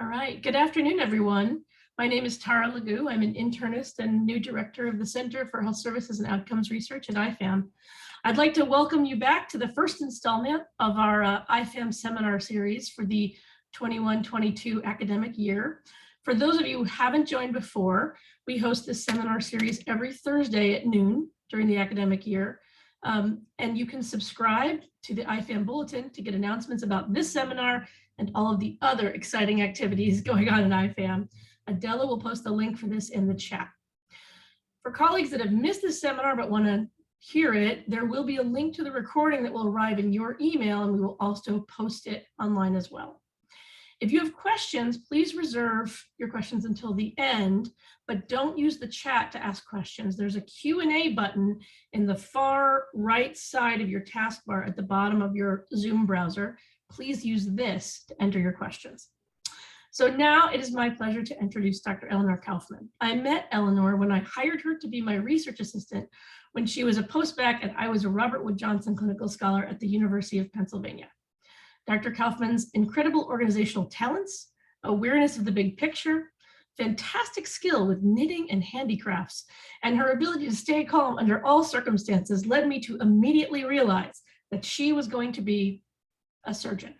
All right, good afternoon, everyone. My name is Tara Legou. I'm an internist and new director of the Center for Health Services and Outcomes Research at IFAM. I'd like to welcome you back to the first installment of our IFAM seminar series for the 21-22 academic year. For those of you who haven't joined before, we host this seminar series every Thursday at noon during the academic year. And you can subscribe to the IFAM bulletin to get announcements about this seminar and all of the other exciting activities going on in IFAM. Adela will post a link for this in the chat. For colleagues that have missed this seminar but want to hear it, there will be a link to the recording that will arrive in your email, and we will also post it online as well. If you have questions, please reserve your questions until the end, but don't use the chat to ask questions. There's a Q&A button in the far right side of your taskbar at the bottom of your Zoom browser. Please use this to enter your questions. So now it is my pleasure to introduce Dr. Elinore Kaufman. I met Elinore when I hired her to be my research assistant when she was a postbac and I was a Robert Wood Johnson clinical scholar at the University of Pennsylvania. Dr. Kaufman's incredible organizational talents, awareness of the big picture, fantastic skill with knitting and handicrafts, and her ability to stay calm under all circumstances led me to immediately realize that she was going to be a surgeon.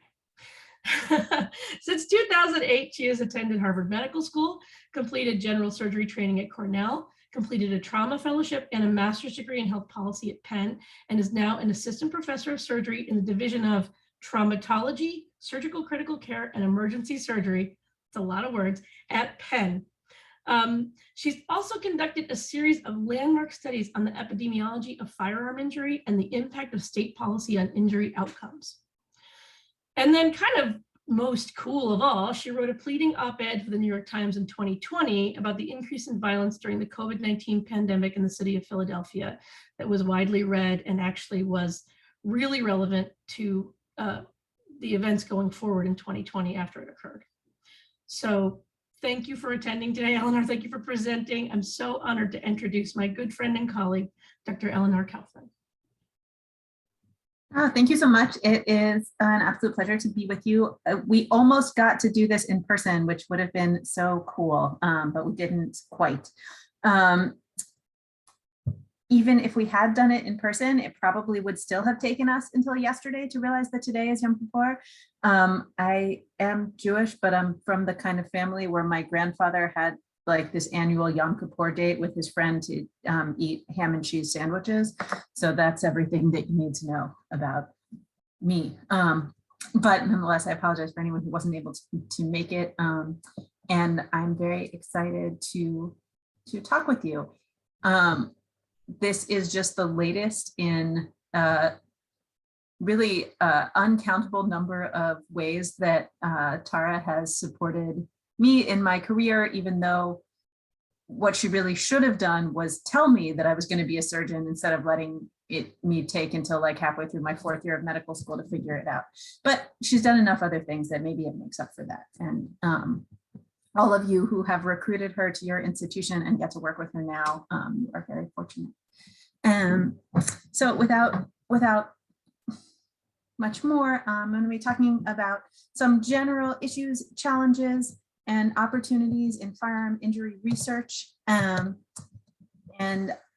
Since 2008, she has attended Harvard Medical School, completed general surgery training at Cornell, completed a trauma fellowship and a master's degree in health policy at Penn, and is now an assistant professor of surgery in the Division of Traumatology, Surgical Critical Care, and Emergency Surgery. It's a lot of words, at Penn. She's also conducted a series of landmark studies on the epidemiology of firearm injury and the impact of state policy on injury outcomes. And then kind of most cool of all, she wrote a pleading op-ed for the New York Times in 2020 about the increase in violence during the COVID-19 pandemic in the city of Philadelphia that was widely read and actually was really relevant to the events going forward in 2020 after it occurred. So thank you for attending today, Elinore. Thank you for presenting. I'm so honored to introduce my good friend and colleague, Dr. Elinore Kaufman. Oh, thank you so much. It is an absolute pleasure to be with you. We almost got to do this in person, which would have been so cool, but we didn't quite. Even if we had done it in person, it probably would still have taken us until yesterday to realize that today is Yom Kippur. I am Jewish, but I'm from the kind of family where my grandfather had like this annual Yom Kippur date with his friend to eat ham and cheese sandwiches. So that's everything that you need to know about me. But nonetheless, I apologize for anyone who wasn't able to make it. And I'm very excited to talk with you. This is just the latest in really uncountable number of ways that Tara has supported me in my career, even though what she really should have done was tell me that I was going to be a surgeon instead of letting me take until like halfway through my 4th year of medical school to figure it out. But she's done enough other things that maybe it makes up for that. And all of you who have recruited her to your institution and get to work with her now, you are very fortunate. So without much more, I'm going to be talking about some general issues, challenges, and opportunities in firearm injury research. And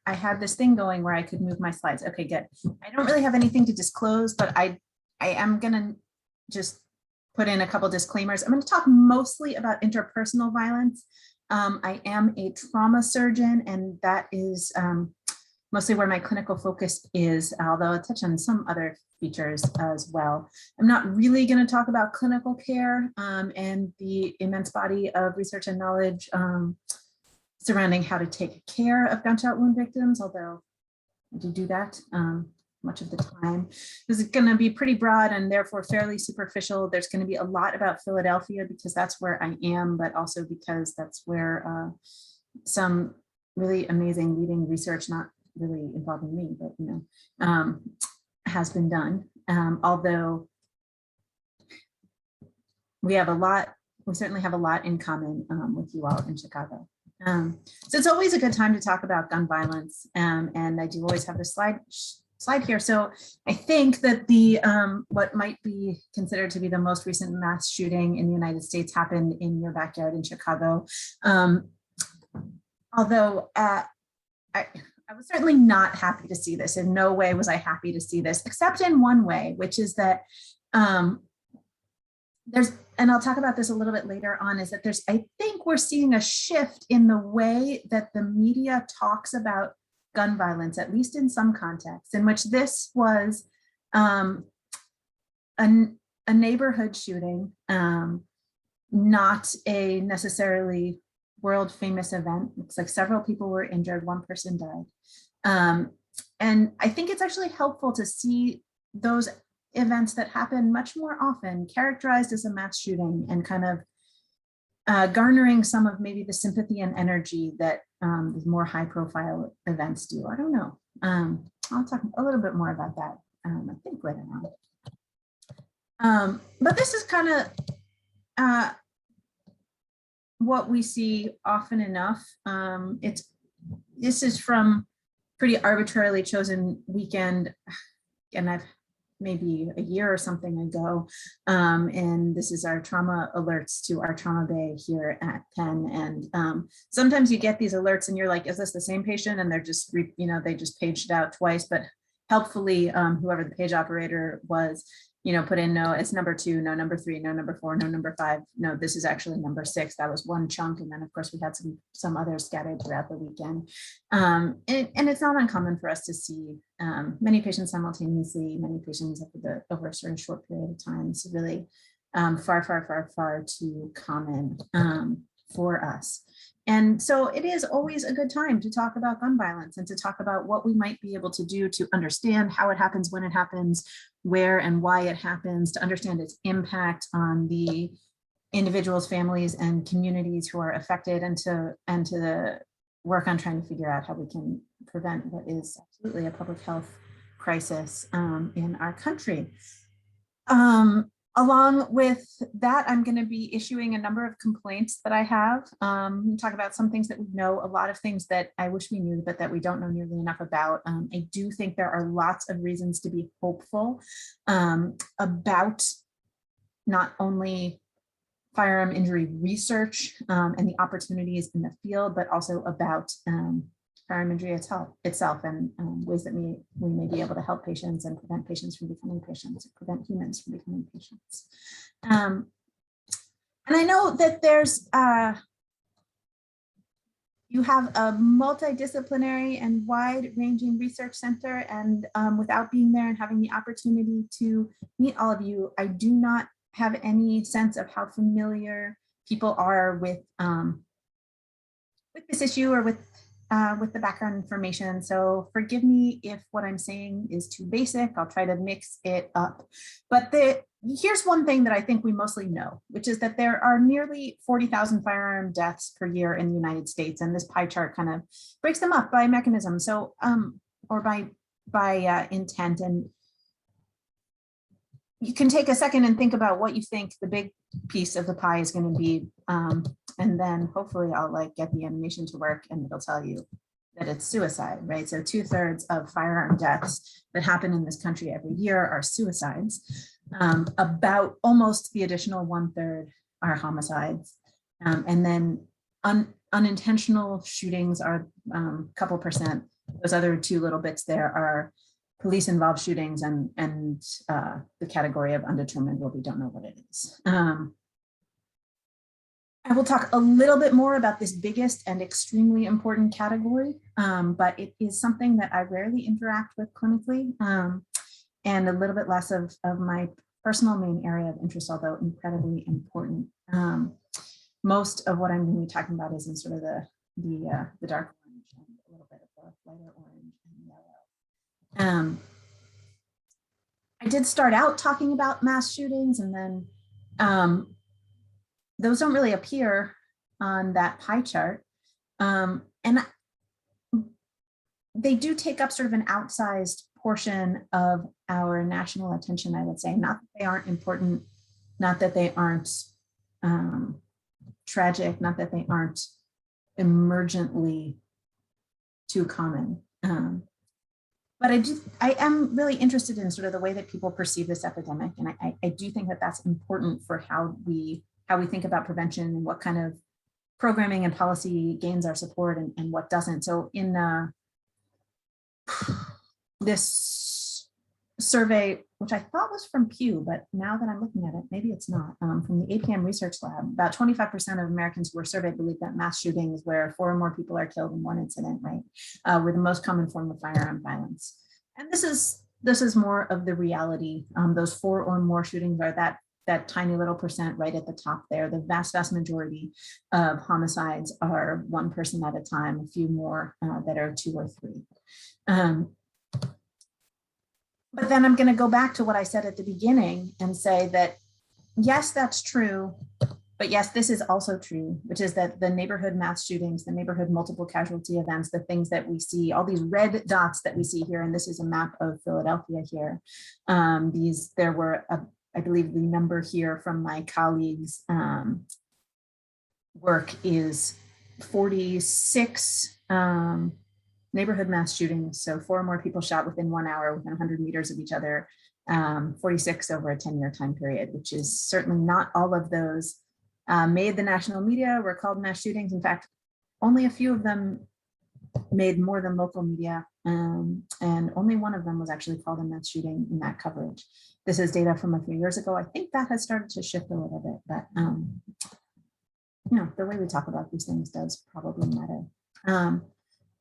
I had this thing going where I could move my slides. Okay, good. I don't really have anything to disclose, but I am going to just put in a couple disclaimers. I'm going to talk mostly about interpersonal violence. I am a trauma surgeon, and that is mostly where my clinical focus is, although I'll touch on some other features as well. I'm not really going to talk about clinical care and the immense body of research and knowledge surrounding how to take care of gunshot wound victims, although I do that much of the time. This is going to be pretty broad and therefore fairly superficial. There's going to be a lot about Philadelphia because that's where I am, but also because that's where some really amazing leading research, not really involving me, but has been done. Although we certainly have a lot in common with you all in Chicago. So it's always a good time to talk about gun violence, and I do always have the slide here. So I think that the what might be considered to be the most recent mass shooting in the United States happened in your backyard in Chicago. Although I was certainly not happy to see this. In no way was I happy to see this, except in one way, which is that there's, and I'll talk about this a little bit later on, is that I think we're seeing a shift in the way that the media talks about gun violence, at least in some contexts, in which this was a neighborhood shooting, not a necessarily world famous event. It's like several people were injured, one person died. And I think it's actually helpful to see those events that happen much more often characterized as a mass shooting and kind of garnering some of maybe the sympathy and energy that these more high profile events do. I don't know. I'll talk a little bit more about that, I think later on. But this is kind of what we see often enough. This is from pretty arbitrarily chosen weekend, and I've maybe a year or something ago. And this is our trauma alerts to our trauma bay here at Penn. And sometimes you get these alerts and you're like, is this the same patient? And they're just, they just paged it out twice, but helpfully, whoever the page operator was, put in, no, it's number 2, no, number 3, no, number 4, no, number 5. No, this is actually number 6. That was one chunk. And then of course we had some others scattered throughout the weekend. And it's not uncommon for us to see many patients simultaneously, many patients over a certain short period of time. It's really far too common for us. And so it is always a good time to talk about gun violence and to talk about what we might be able to do to understand how it happens, when it happens, where and why it happens, to understand its impact on the individuals, families, and communities who are affected, and to work on trying to figure out how we can prevent what is absolutely a public health crisis in our country. Along with that, I'm going to be issuing a number of complaints that I have. Talk about some things that we know, a lot of things that I wish we knew, but that we don't know nearly enough about. I do think there are lots of reasons to be hopeful about not only firearm injury research and the opportunities in the field, but also about firearm injury itself and ways that we may be able to help patients and prevent patients from becoming patients, or prevent humans from becoming patients. And I know that there's, you have a multidisciplinary and wide-ranging research center, and without being there and having the opportunity to meet all of you, I do not have any sense of how familiar people are with this issue or with the background information. So forgive me if what I'm saying is too basic. I'll try to mix it up. But here's one thing that I think we mostly know, which is that there are nearly 40,000 firearm deaths per year in the United States. And this pie chart kind of breaks them up by mechanism. So, or by intent. And you can take a second and think about what you think the big piece of the pie is going to be. And then hopefully I'll get the animation to work and it'll tell you that it's suicide, right? So 2/3 of firearm deaths that happen in this country every year are suicides. About almost the additional 1/3 are homicides. And then unintentional shootings are a couple percent. Those other 2 little bits there are police-involved shootings and the category of undetermined, well, we don't know what it is. I will talk a little bit more about this biggest and extremely important category, but it is something that I rarely interact with clinically, and a little bit less of my personal main area of interest, although incredibly important. Most of what I'm going to be talking about is in sort of the dark orange and a little bit of the lighter orange and yellow. I did start out talking about mass shootings, and then those don't really appear on that pie chart. And they do take up sort of an outsized portion of our national attention, I would say. Not that they aren't important, not that they aren't tragic, not that they aren't emergently too common. but I am really interested in sort of the way that people perceive this epidemic. And I do think that that's important for how we think about prevention and what kind of programming and policy gains our support and what doesn't. So in this survey, which I thought was from Pew, but now that I'm looking at it, maybe it's not, from the APM Research Lab, about 25% of Americans who were surveyed believe that mass shootings where 4 or more people are killed in one incident, right, were the most common form of firearm violence. And this is more of the reality. Those 4 or more shootings are that tiny little percent right at the top there. The vast majority of homicides are 1 person at a time, a few more that are 2 or 3. But then I'm going to go back to what I said at the beginning and say that, yes, that's true. But yes, this is also true, which is that the neighborhood mass shootings, the neighborhood multiple casualty events, the things that we see, all these red dots that we see here, and this is a map of Philadelphia here. There were, I believe the number here from my colleagues' work is 46 neighborhood mass shootings. So 4 or more people shot within 1 hour, within 100 meters of each other, 46 over a 10-year time period, which is certainly not all of those made the national media, were called mass shootings. In fact, only a few of them made more than local media, and only 1 of them was actually called a mass shooting in that coverage. This is data from a few years ago. I think that has started to shift a little bit, but you know, the way we talk about these things does probably matter.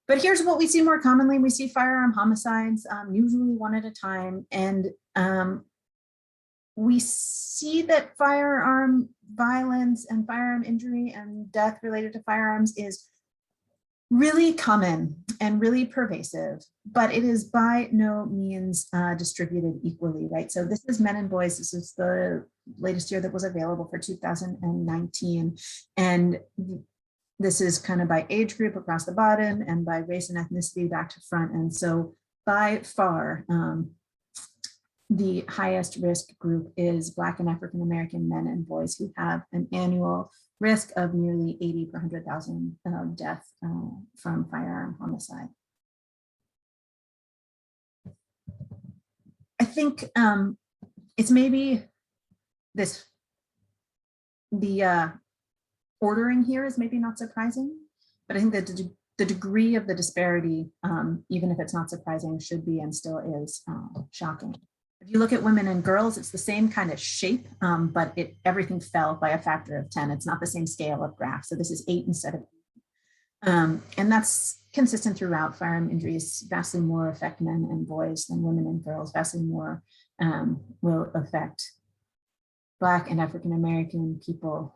But here's what we see more commonly. We see firearm homicides, usually 1 at a time. And we see that firearm violence and firearm injury and death related to firearms is really common and really pervasive, but it is by no means distributed equally, right? So this is men and boys. This is the latest year that was available for 2019. And this is kind of by age group across the bottom and by race and ethnicity back to front. And so by far, the highest risk group is Black and African-American men and boys who have an annual risk of nearly 80 per 100,000 death from firearm homicide. I think it's maybe the ordering here is maybe not surprising, but I think that the degree of the disparity, even if it's not surprising, should be and still is shocking. If you look at women and girls, it's the same kind of shape, but everything fell by a factor of 10. It's not the same scale of graph. So this is 8 instead of 8. And that's consistent throughout. Firearm injuries vastly more affect men and boys than women and girls. Vastly more will affect Black and African-American people,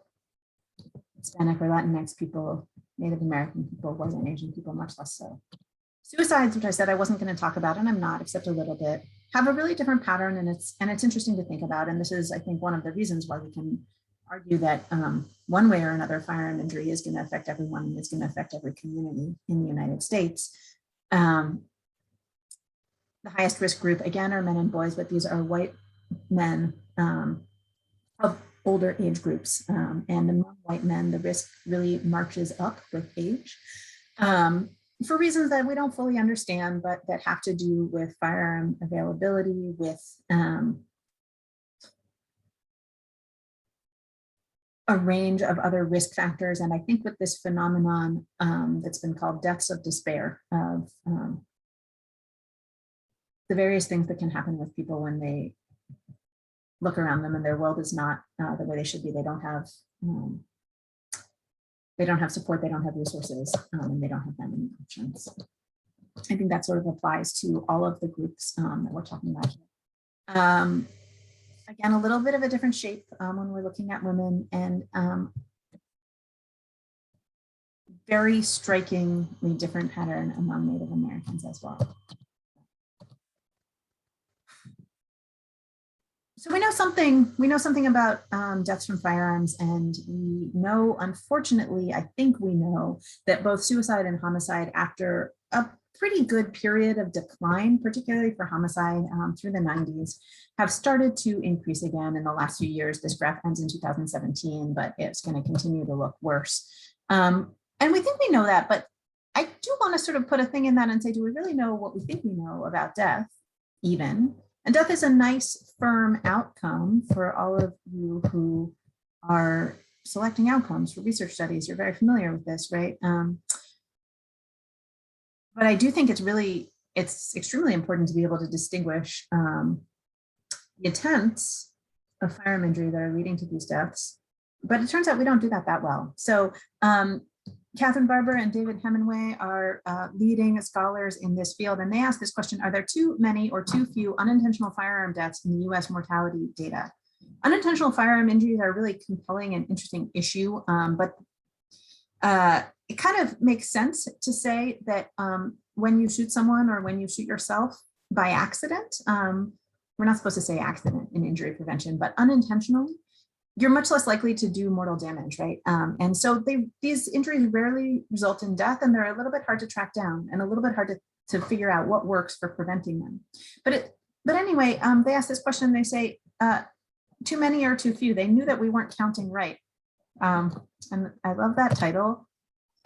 Hispanic or Latinx people, Native American people, white and Asian people, much less so. Suicides, which I said I wasn't going to talk about, and I'm not, except a little bit, have a really different pattern, and it's interesting to think about. And this is, I think, one of the reasons why we can argue that one way or another, firearm injury is going to affect everyone and is going to affect every community in the United States. The highest risk group, again, are men and boys, but these are white men of older age groups. And among white men, the risk really marches up with age. For reasons that we don't fully understand, but that have to do with firearm availability, with a range of other risk factors. And I think with this phenomenon that's been called deaths of despair, of the various things that can happen with people when they look around them and their world is not the way they should be. They don't have support, they don't have resources, and they don't have that many options. I think that sort of applies to all of the groups that we're talking about here. Again, a little bit of a different shape when we're looking at women, and very strikingly different pattern among Native Americans as well. So we know something about deaths from firearms, and we know, unfortunately, I think we know that both suicide and homicide, after a pretty good period of decline, particularly for homicide through the 90s, have started to increase again in the last few years. This graph ends in 2017, but it's going to continue to look worse. And we think we know that, but I do want to sort of put a thing in that and say, do we really know what we think we know about death even? And death is a nice firm outcome for all of you who are selecting outcomes for research studies. You're very familiar with this, right? But I do think it's extremely important to be able to distinguish the attempts of firearm injury that are leading to these deaths. But it turns out we don't do that well. So Catherine Barber and David Hemingway are leading scholars in this field, and they ask this question: are there too many or too few unintentional firearm deaths in the US mortality data? Unintentional firearm injuries are a really compelling and interesting issue, but it kind of makes sense to say that when you shoot someone or when you shoot yourself by accident, we're not supposed to say accident in injury prevention, but unintentionally, you're much less likely to do mortal damage, right? And so these injuries rarely result in death, and they're a little bit hard to track down and a little bit hard to figure out what works for preventing them. But anyway, they ask this question, they say, too many or too few? They knew that we weren't counting right. And I love that title.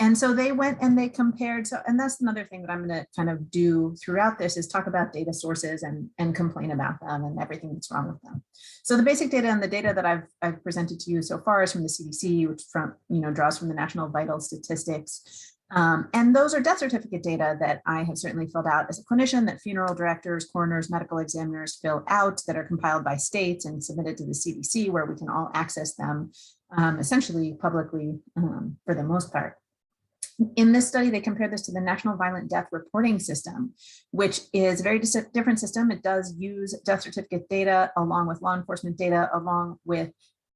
And so they went and they compared. So, and that's another thing that I'm going to kind of do throughout this is talk about data sources and complain about them and everything that's wrong with them. So the basic data and the data that I've presented to you so far is from the CDC, which draws from the National Vital Statistics. And those are death certificate data that I have certainly filled out as a clinician, that funeral directors, coroners, medical examiners fill out, that are compiled by states and submitted to the CDC, where we can all access them essentially publicly for the most part. In this study, they compared this to the National Violent Death Reporting System, which is a very different system. It does use death certificate data along with law enforcement data, along with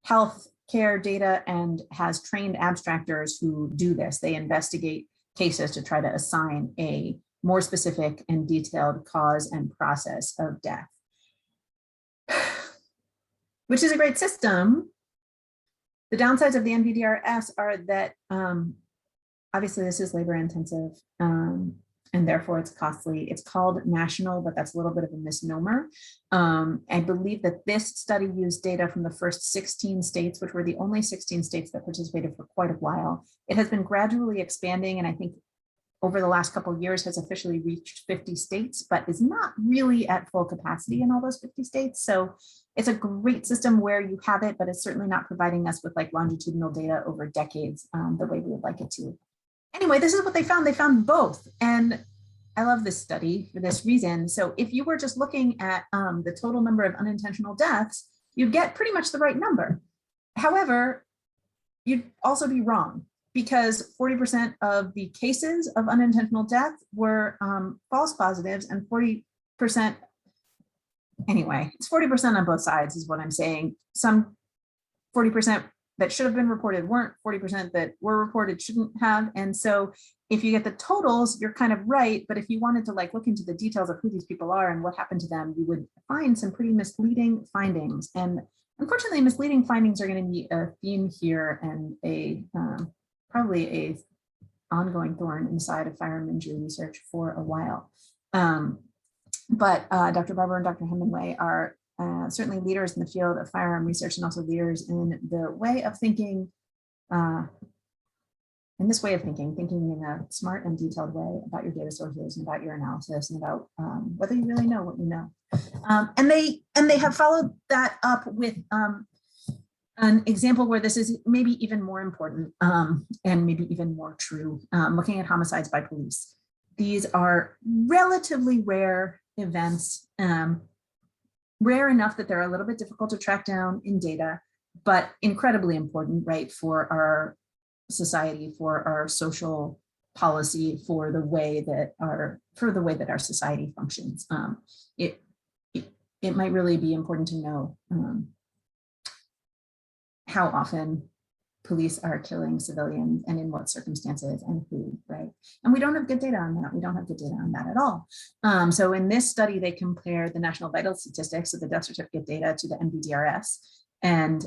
health care data, and has trained abstractors who do this. They investigate cases to try to assign a more specific and detailed cause and process of death, which is a great system. The downsides of the NVDRS are that obviously this is labor intensive and therefore it's costly. It's called national, but that's a little bit of a misnomer. I believe that this study used data from the first 16 states, which were the only 16 states that participated for quite a while. It has been gradually expanding, and I think over the last couple of years has officially reached 50 states, but is not really at full capacity in all those 50 states. So it's a great system where you have it, but it's certainly not providing us with like longitudinal data over decades the way we would like it to. Anyway, this is what they found. They found both. And I love this study for this reason. So if you were just looking at the total number of unintentional deaths, you'd get pretty much the right number. However, you'd also be wrong, because 40% of the cases of unintentional death were false positives, and 40%, anyway, it's 40% on both sides is what I'm saying. Some 40% that should have been reported weren't, 40% that were reported shouldn't have. And so if you get the totals, you're kind of right. But if you wanted to like look into the details of who these people are and what happened to them, you would find some pretty misleading findings. And unfortunately, misleading findings are going to be a theme here and a probably a ongoing thorn inside of firearm injury research for a while. But Dr. Barber and Dr. Hemingway are certainly leaders in the field of firearm research, and also leaders in the way of thinking, in this way of thinking in a smart and detailed way about your data sources and about your analysis and about whether you really know what you know. And they have followed that up with an example where this is maybe even more important and maybe even more true, looking at homicides by police. These are relatively rare events, rare enough that they're a little bit difficult to track down in data, but incredibly important, right, for our society, for our social policy, for the way that our society functions. It might really be important to know how often police are killing civilians and in what circumstances and who, right? And we don't have good data on that. We don't have good data on that at all. So in this study, they compared the National Vital Statistics, so the death certificate data, to the NVDRS. And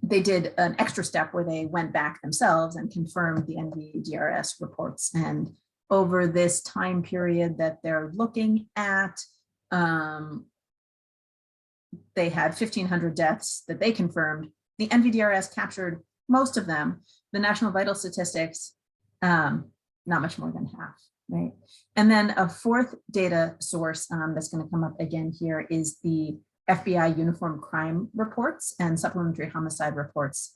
they did an extra step where they went back themselves and confirmed the NVDRS reports. And over this time period that they're looking at, they had 1,500 deaths that they confirmed. The NVDRS captured most of them. The National Vital Statistics not much more than half, right? And then a fourth data source that's going to come up again here is the FBI uniform crime reports and supplementary homicide reports.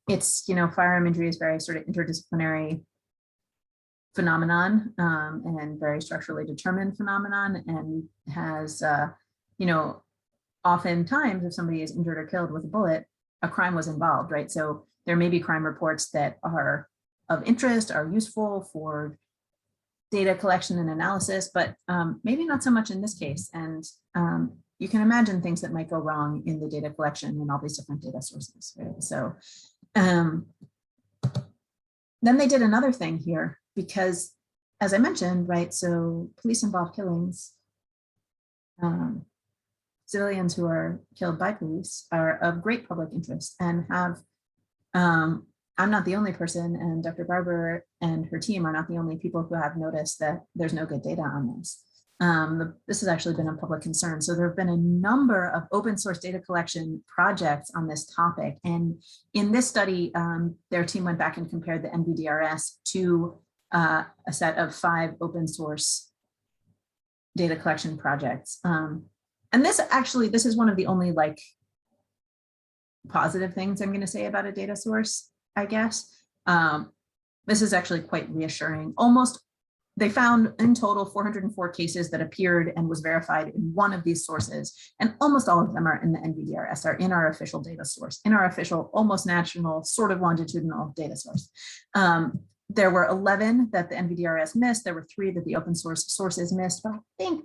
It's, firearm injury is very sort of interdisciplinary phenomenon and very structurally determined phenomenon, and has, oftentimes if somebody is injured or killed with a bullet, a crime was involved, right? So there may be crime reports that are of interest, are useful for data collection and analysis, but maybe not so much in this case. And you can imagine things that might go wrong in the data collection in all these different data sources, right? So then they did another thing here, because as I mentioned, right, so police-involved killings, civilians who are killed by police are of great public interest and have, I'm not the only person, and Dr. Barber and her team are not the only people who have noticed that there's no good data on this. This has actually been a public concern. So there have been a number of open source data collection projects on this topic. And in this study, their team went back and compared the NVDRS to a set of 5 open source data collection projects. And this is one of the only positive things I'm going to say about a data source, I guess. This is actually quite reassuring. They found in total 404 cases that appeared and was verified in one of these sources, and almost all of them are in the NVDRS, are in our official data source, in our official, almost national, sort of longitudinal data source. There were 11 that the NVDRS missed. There were 3 that the open source sources missed, but I think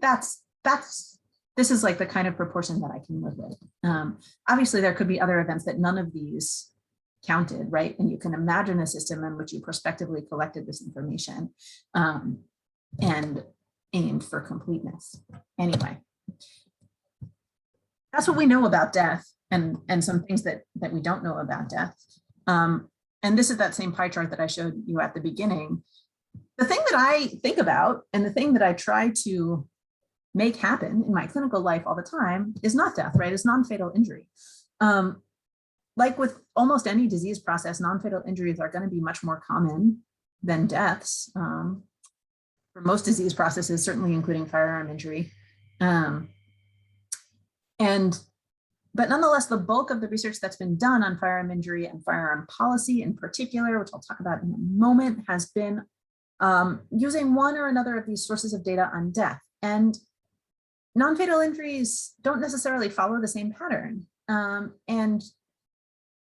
this is like the kind of proportion that I can live with. Obviously, there could be other events that none of these counted, right? And you can imagine a system in which you prospectively collected this information and aimed for completeness. Anyway, that's what we know about death, and some things that we don't know about death. And this is that same pie chart that I showed you at the beginning. The thing that I think about, and the thing that I try to make happen in my clinical life all the time, is not death, right? It's non-fatal injury. Like with almost any disease process, non-fatal injuries are going to be much more common than deaths for most disease processes, certainly including firearm injury. But nonetheless, the bulk of the research that's been done on firearm injury and firearm policy in particular, which I'll talk about in a moment, has been using one or another of these sources of data on death. And non-fatal injuries don't necessarily follow the same pattern. And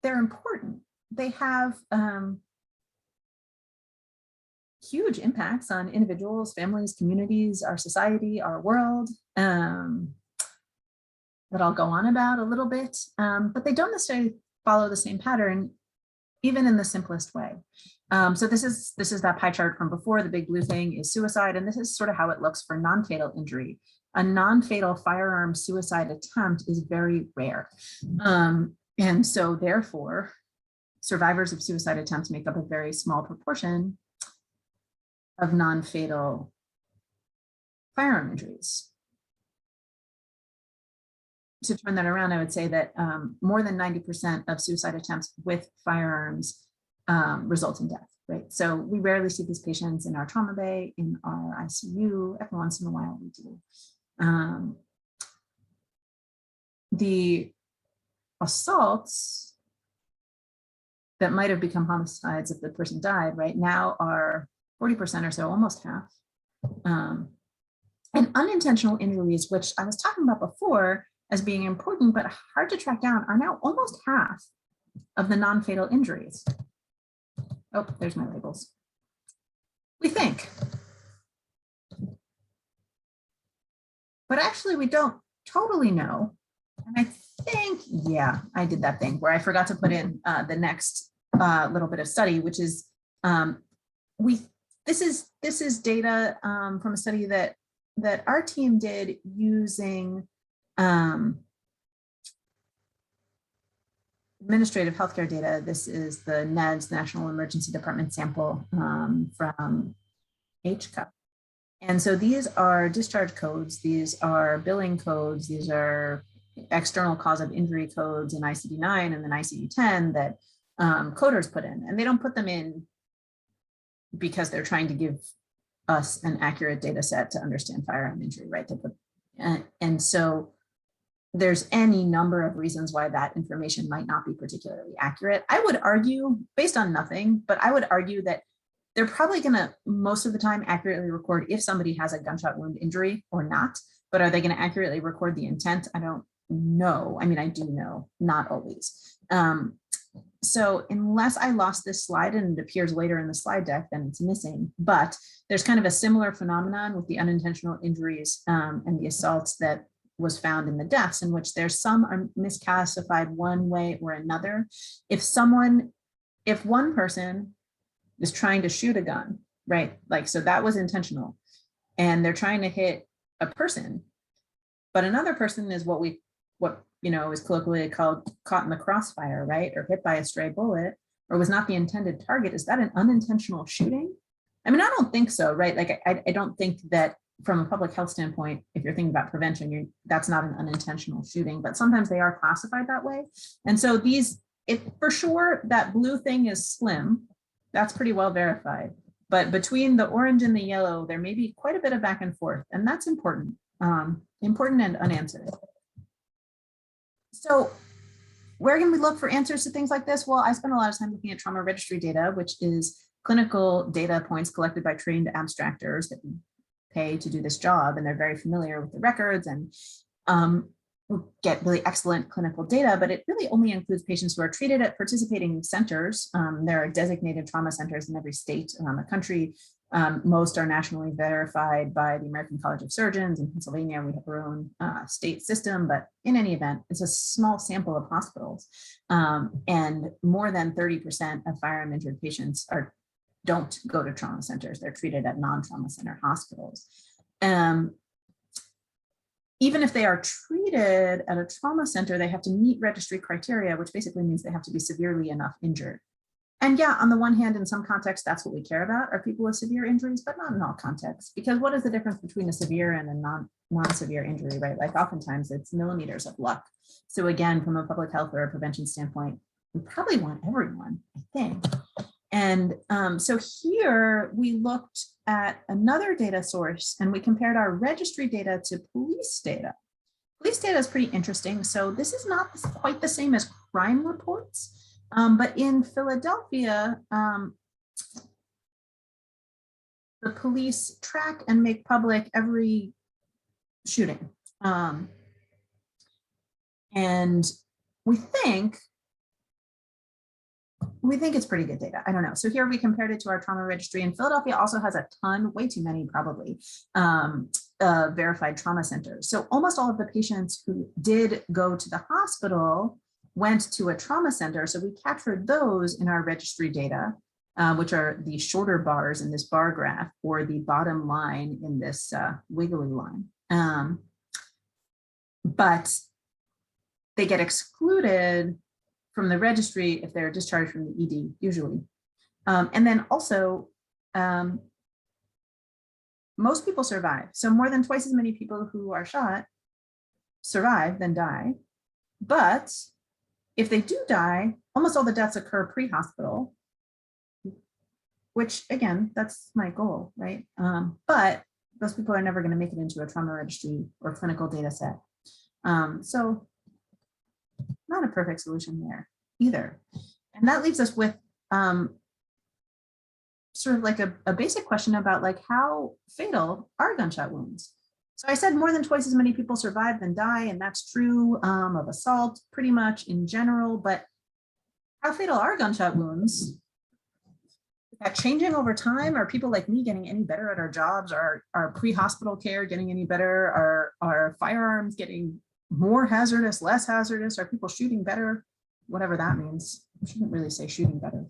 they're important. They have huge impacts on individuals, families, communities, our society, our world, that I'll go on about a little bit, but they don't necessarily follow the same pattern, even in the simplest way. So this is that pie chart from before. The big blue thing is suicide, and this is sort of how it looks for non-fatal injury. A non-fatal firearm suicide attempt is very rare. And so therefore, survivors of suicide attempts make up a very small proportion of non-fatal firearm injuries. To turn that around, I would say that more than 90% of suicide attempts with firearms result in death, right? So we rarely see these patients in our trauma bay, in our ICU. Every once in a while we do. The assaults that might have become homicides if the person died, right, now are 40% or so, almost half. And unintentional injuries, which I was talking about before as being important but hard to track down, are now almost half of the non-fatal injuries. Oh, there's my labels. We think. But actually we don't totally know. And I think, yeah, I did that thing where I forgot to put in the next little bit of study, which is this is data from a study that our team did using administrative healthcare data. This is the NEDS, National Emergency Department sample from HCUP. And so these are discharge codes, these are billing codes, these are external cause of injury codes in ICD-9 and then ICD-10 that coders put in, and they don't put them in because they're trying to give us an accurate data set to understand firearm injury, right? And so there's any number of reasons why that information might not be particularly accurate. I would argue, based on nothing, but I would argue that they're probably going to most of the time accurately record if somebody has a gunshot wound injury or not, but are they going to accurately record the intent? I don't know. I mean, I do know, not always. So unless I lost this slide and it appears later in the slide deck, then it's missing. But there's kind of a similar phenomenon with the unintentional injuries and the assaults that was found in the deaths, in which there's some are misclassified one way or another. If one person is trying to shoot a gun, right? Like, so that was intentional and they're trying to hit a person, but another person is what is colloquially called caught in the crossfire, right? Or hit by a stray bullet, or was not the intended target. Is that an unintentional shooting? I mean, I don't think so, right? Like, I don't think that from a public health standpoint, if you're thinking about prevention, that's not an unintentional shooting, but sometimes they are classified that way. And so for sure, that blue thing is slim. That's pretty well verified. But between the orange and the yellow, there may be quite a bit of back and forth, and that's important, important and unanswered. So where can we look for answers to things like this? Well, I spent a lot of time looking at trauma registry data, which is clinical data points collected by trained abstractors that we pay to do this job, and they're very familiar with the records and get really excellent clinical data, but it really only includes patients who are treated at participating centers. There are designated trauma centers in every state around the country. Most are nationally verified by the American College of Surgeons. In Pennsylvania, we have our own state system, but in any event, it's a small sample of hospitals. And more than 30% of firearm injured patients don't go to trauma centers. They're treated at non-trauma center hospitals. Even if they are treated at a trauma center, they have to meet registry criteria, which basically means they have to be severely enough injured. And yeah, on the one hand, in some contexts, that's what we care about, are people with severe injuries, but not in all contexts, because what is the difference between a severe and a non-severe injury, right? Like oftentimes it's millimeters of luck. So again, from a public health or a prevention standpoint, we probably want everyone, I think. And so here we looked at another data source and we compared our registry data to police data. Police data is pretty interesting. So this is not quite the same as crime reports, but in Philadelphia, the police track and make public every shooting. And we think it's pretty good data. I don't know. So here we compared it to our trauma registry, and Philadelphia also has a ton, way too many probably, verified trauma centers. So almost all of the patients who did go to the hospital went to a trauma center. So we captured those in our registry data, which are the shorter bars in this bar graph, or the bottom line in this wiggly line. But they get excluded from the registry if they're discharged from the ED, usually. And then also, most people survive. So more than twice as many people who are shot survive than die. But if they do die, almost all the deaths occur pre-hospital, which again, that's my goal, right? But those people are never going to make it into a trauma registry or clinical data set. So not a perfect solution there either. And that leaves us with sort of like a basic question about like how fatal are gunshot wounds? So I said more than twice as many people survive than die, and that's true of assault pretty much in general, but how fatal are gunshot wounds? Is that changing over time? Are people like me getting any better at our jobs? Are pre-hospital care getting any better? Are firearms getting more hazardous, less hazardous? Are people shooting better? Whatever that means. I shouldn't really say shooting better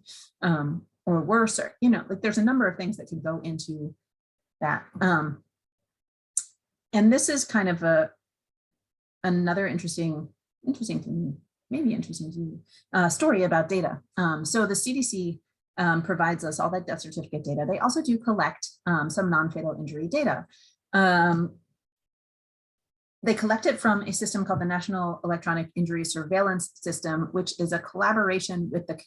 or worse, or, you know, like there's a number of things that could go into that. And this is kind of another interesting to me, maybe interesting to you, story about data. So the CDC provides us all that death certificate data. They also do collect some non-fatal injury data. They collect it from a system called the National Electronic Injury Surveillance System, which is a collaboration with the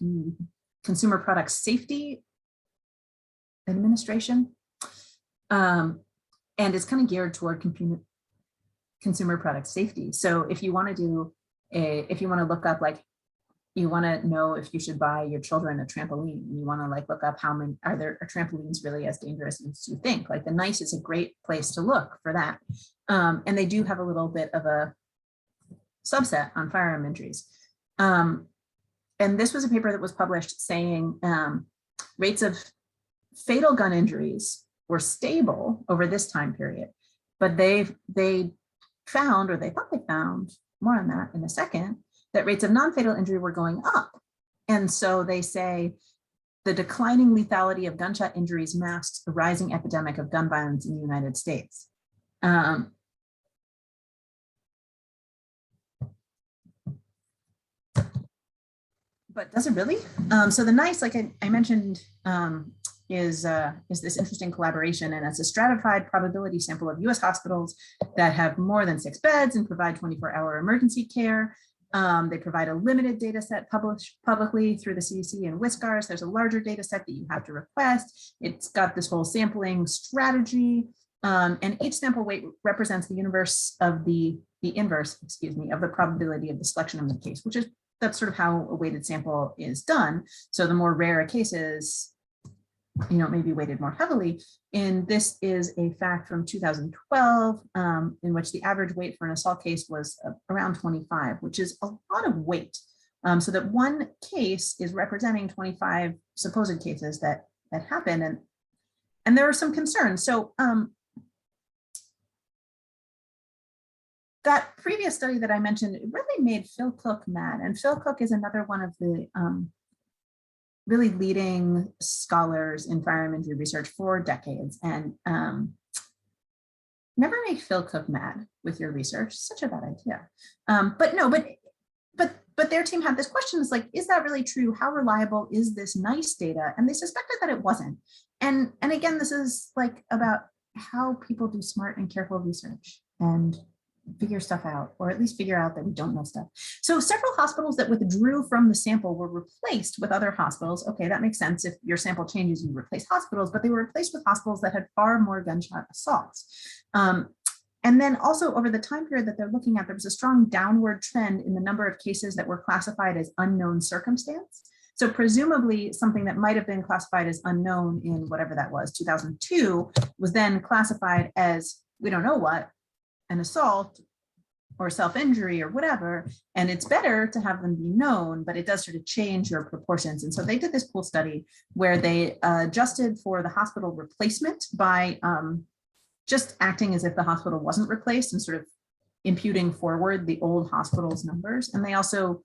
Consumer Product Safety Administration. And it's kind of geared toward consumer product safety. So if you want to do if you want to look up, like, you want to know if you should buy your children a trampoline, you want to like look up how many are trampolines really as dangerous as you think. Like the NICE is a great place to look for that. And they do have a little bit of a subset on firearm injuries. And this was a paper that was published saying rates of fatal gun injuries were stable over this time period, but they found, or they thought they found, more on that in a second, that rates of non-fatal injury were going up. And so they say the declining lethality of gunshot injuries masks the rising epidemic of gun violence in the United States. But does it really? So the NICE, like I mentioned, is this interesting collaboration, and it's a stratified probability sample of US hospitals that have more than 6 beds and provide 24-hour emergency care. They provide a limited data set published publicly through the CDC and WISCARS. There's a larger data set that you have to request. It's got this whole sampling strategy, and each sample weight represents the universe of the inverse, of the probability of the selection of the case, that's sort of how a weighted sample is done. So the more rare a case is, may be weighted more heavily. And this is a fact from 2012, in which the average weight for an assault case was around 25, which is a lot of weight. So that one case is representing 25 supposed cases that happen. And there are some concerns. So that previous study that I mentioned, it really made Phil Cook mad. And Phil Cook is another one of the really leading scholars in firearm injury research for decades. And never make Phil Cook mad with your research. Such a bad idea. But their team had this question, is like, is that really true? How reliable is this NICE data? And they suspected that it wasn't. And again, this is like about how people do smart and careful research and figure stuff out, or at least figure out that we don't know stuff. So several hospitals that withdrew from the sample were replaced with other hospitals. Okay, that makes sense. If your sample changes, you replace hospitals, but they were replaced with hospitals that had far more gunshot assaults. And then also over the time period that they're looking at, there was a strong downward trend in the number of cases that were classified as unknown circumstance. So presumably something that might have been classified as unknown in whatever that was, 2002, was then classified as, we don't know what, an assault or self-injury or whatever, and it's better to have them be known, but it does sort of change your proportions. And so they did this cool study where they adjusted for the hospital replacement by just acting as if the hospital wasn't replaced and sort of imputing forward the old hospital's numbers. And they also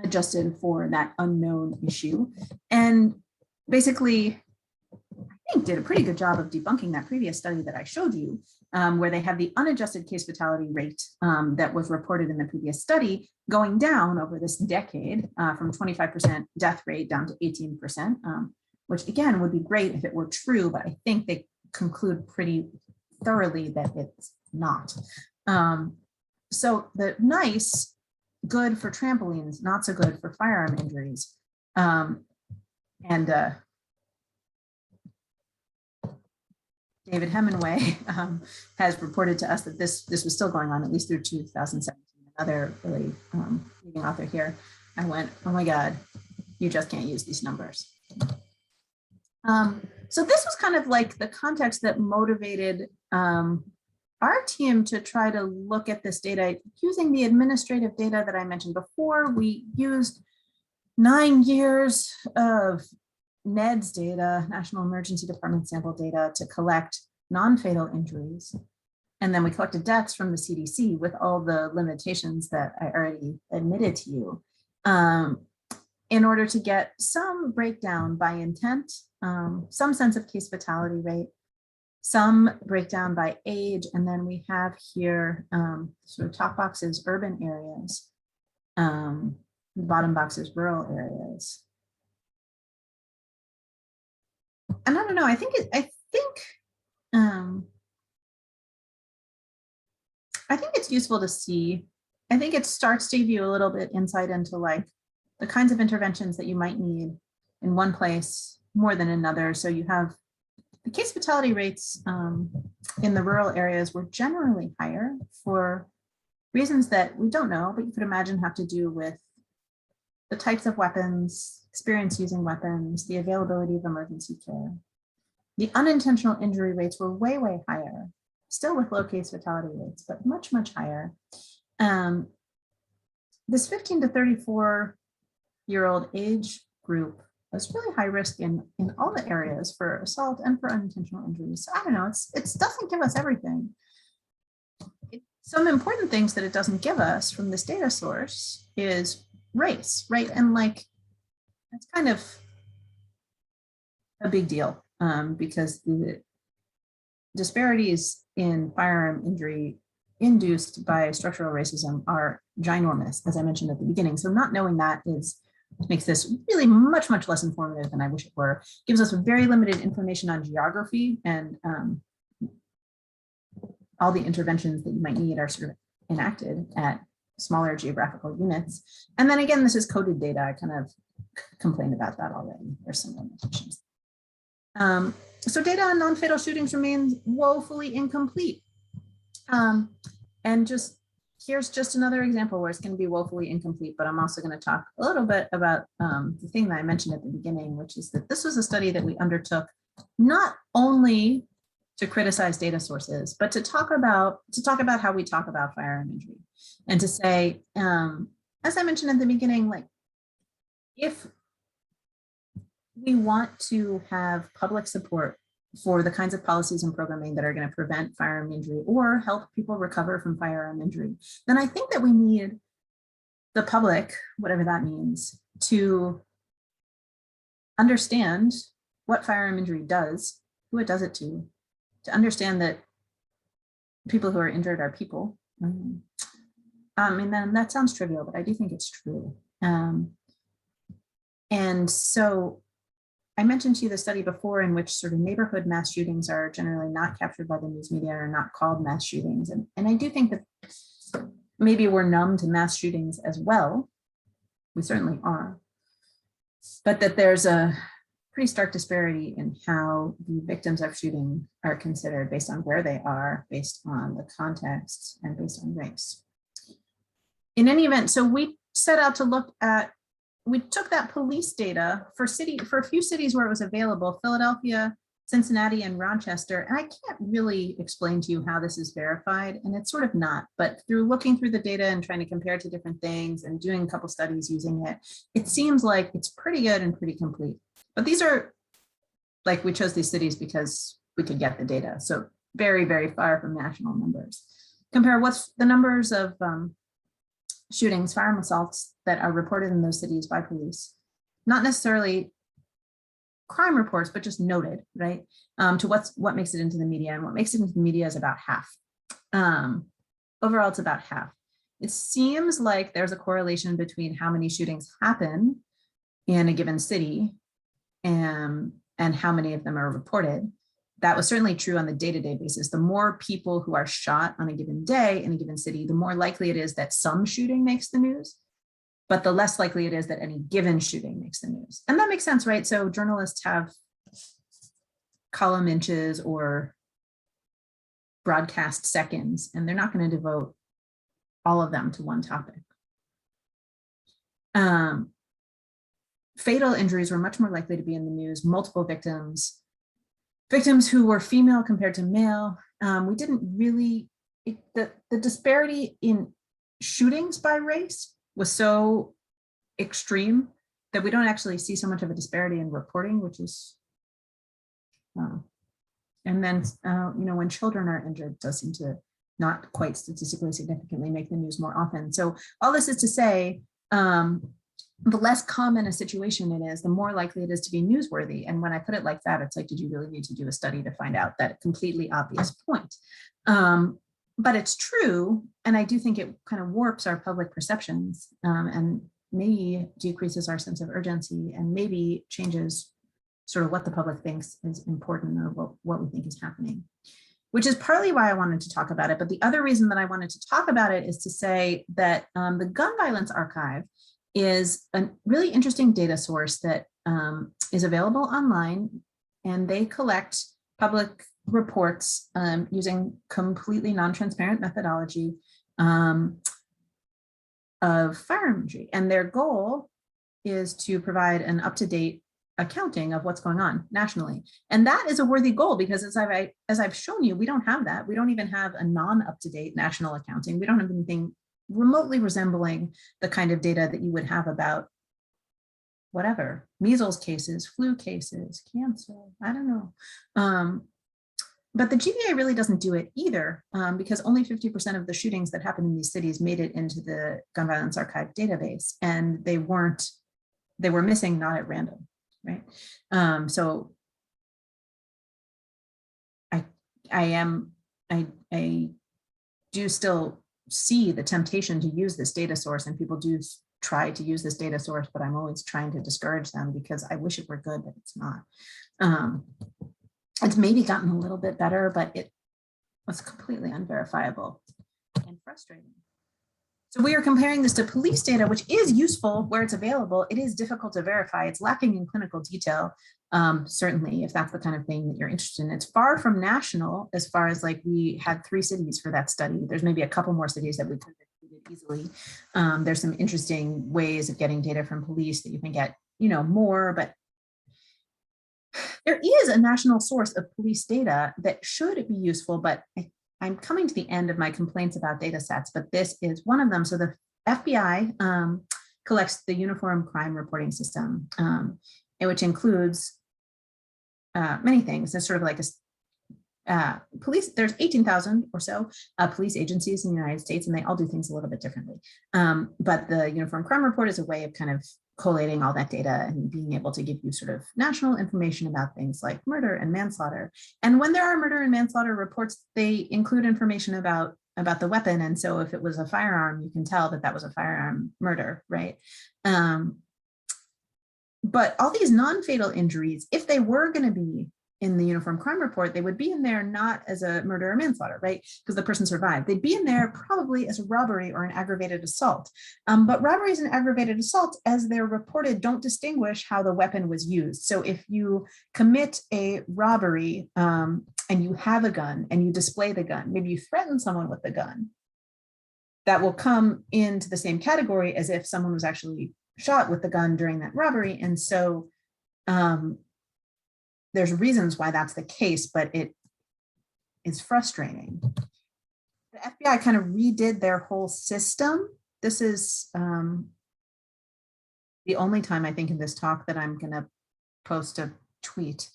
adjusted for that unknown issue. And basically, I think did a pretty good job of debunking that previous study that I showed you, where they have the unadjusted case fatality rate that was reported in the previous study going down over this decade from 25% death rate down to 18%, which again would be great if it were true, but I think they conclude pretty thoroughly that it's not. So the NICE, good for trampolines, not so good for firearm injuries. David Hemingway has reported to us that this was still going on at least through 2017. Another really leading author here. I went, oh my God, you just can't use these numbers. So this was kind of like the context that motivated our team to try to look at this data using the administrative data that I mentioned before. We used 9 years of NEDS data, National Emergency Department sample data, to collect non-fatal injuries. And then we collected deaths from the CDC with all the limitations that I already admitted to you, in order to get some breakdown by intent, some sense of case fatality rate, some breakdown by age, and then we have here sort of top boxes, urban areas, bottom boxes, rural areas. And I don't know, I think it's useful to see. I think it starts to give you a little bit insight into like the kinds of interventions that you might need in one place more than another. So you have the case fatality rates in the rural areas were generally higher for reasons that we don't know, but you could imagine have to do with the types of weapons, experience using weapons, the availability of emergency care. The unintentional injury rates were way, way higher, still with low case fatality rates, but much, much higher. This 15 to 34-year-old age group was really high risk in all the areas for assault and for unintentional injuries. So I don't know, it doesn't give us everything. Some important things that it doesn't give us from this data source is race, right? And like, that's kind of a big deal because the disparities in firearm injury induced by structural racism are ginormous, as I mentioned at the beginning. So not knowing that makes this really much, much less informative than I wish it were. Gives us very limited information on geography, and all the interventions that you might need are sort of enacted at smaller geographical units. And then again, this is coded data. I kind of complained about that already. There's some limitations. So data on non-fatal shootings remains woefully incomplete. And here's just another example where it's going to be woefully incomplete, but I'm also going to talk a little bit about the thing that I mentioned at the beginning, which is that this was a study that we undertook not only to criticize data sources, but to talk about how we talk about firearm injury, and to say, as I mentioned at the beginning, like, if we want to have public support for the kinds of policies and programming that are going to prevent firearm injury or help people recover from firearm injury, then I think that we need the public, whatever that means, to understand what firearm injury does, who it does it to understand that people who are injured are people. And then that sounds trivial, but I do think it's true. And so I mentioned to you the study before in which sort of neighborhood mass shootings are generally not captured by the news media or not called mass shootings. And I do think that maybe we're numb to mass shootings as well. We certainly are. But that there's a pretty stark disparity in how the victims of shooting are considered based on where they are, based on the context, and based on race. In any event, so we set out to look at, we took that police data for a few cities where it was available, Philadelphia, Cincinnati, and Rochester. And I can't really explain to you how this is verified, and it's sort of not, but through looking through the data and trying to compare to different things and doing a couple studies using it, it seems like it's pretty good and pretty complete. But these are, like, we chose these cities because we could get the data. So very, very far from national numbers. Compare what's the numbers of shootings, firearm assaults that are reported in those cities by police, not necessarily crime reports, but just noted, right? To what makes it into the media, and what makes it into the media is about half. Overall, it's about half. It seems like there's a correlation between how many shootings happen in a given city and how many of them are reported. That was certainly true on the day-to-day basis. The more people who are shot on a given day in a given city, the more likely it is that some shooting makes the news, but the less likely it is that any given shooting makes the news. And that makes sense, right? So journalists have column inches or broadcast seconds, and they're not going to devote all of them to one topic. Fatal injuries were much more likely to be in the news, multiple victims who were female compared to male. We didn't really, the disparity in shootings by race was so extreme that we don't actually see so much of a disparity in reporting, which is, and then, when children are injured, it does seem to not quite statistically significantly make the news more often. So all this is to say, the less common a situation it is, the more likely it is to be newsworthy. And when I put it like that, it's like, did you really need to do a study to find out that completely obvious point? But it's true. And I do think it kind of warps our public perceptions and maybe decreases our sense of urgency and maybe changes sort of what the public thinks is important or what we think is happening, which is partly why I wanted to talk about it. But the other reason that I wanted to talk about it is to say that the Gun Violence Archive is a really interesting data source that is available online, and they collect public reports using completely non-transparent methodology of firearm injury. And their goal is to provide an up-to-date accounting of what's going on nationally. And that is a worthy goal, because as I've shown you, we don't have that. We don't even have a non-up-to-date national accounting. We don't have anything remotely resembling the kind of data that you would have about whatever, measles cases, flu cases, cancer, I don't know. But the GVA really doesn't do it either, because only 50% of the shootings that happened in these cities made it into the gun violence archive database, and they were missing not at random, right? So I do still see the temptation to use this data source, and people do try to use this data source, but I'm always trying to discourage them because I wish it were good, but it's not. It's maybe gotten a little bit better, but it was completely unverifiable and frustrating. So we are comparing this to police data, which is useful where it's available. It is difficult to verify. It's lacking in clinical detail, certainly, if that's the kind of thing that you're interested in. It's far from national, as far as like we had 3 cities for that study. There's maybe a couple more cities that we could have included easily. There's some interesting ways of getting data from police that you can get, more, but there is a national source of police data that should be useful, but I'm coming to the end of my complaints about data sets, but this is one of them. So the FBI collects the Uniform Crime Reporting System, which includes many things. There's sort of like a police, there's 18,000 or so police agencies in the United States, and they all do things a little bit differently. But the Uniform Crime Report is a way of kind of collating all that data and being able to give you sort of national information about things like murder and manslaughter. And when there are murder and manslaughter reports, they include information about the weapon. And so if it was a firearm, you can tell that that was a firearm murder, right? But all these non-fatal injuries, if they were going to be in the Uniform Crime Report, they would be in there not as a murder or manslaughter, right? Because the person survived. They'd be in there probably as a robbery or an aggravated assault. But robberies and aggravated assaults, as they're reported, don't distinguish how the weapon was used. So if you commit a robbery and you have a gun and you display the gun, maybe you threaten someone with the gun, that will come into the same category as if someone was actually shot with the gun during that robbery. And so there's reasons why that's the case, but it is frustrating. The FBI kind of redid their whole system. This is the only time I think in this talk that I'm going to post a tweet,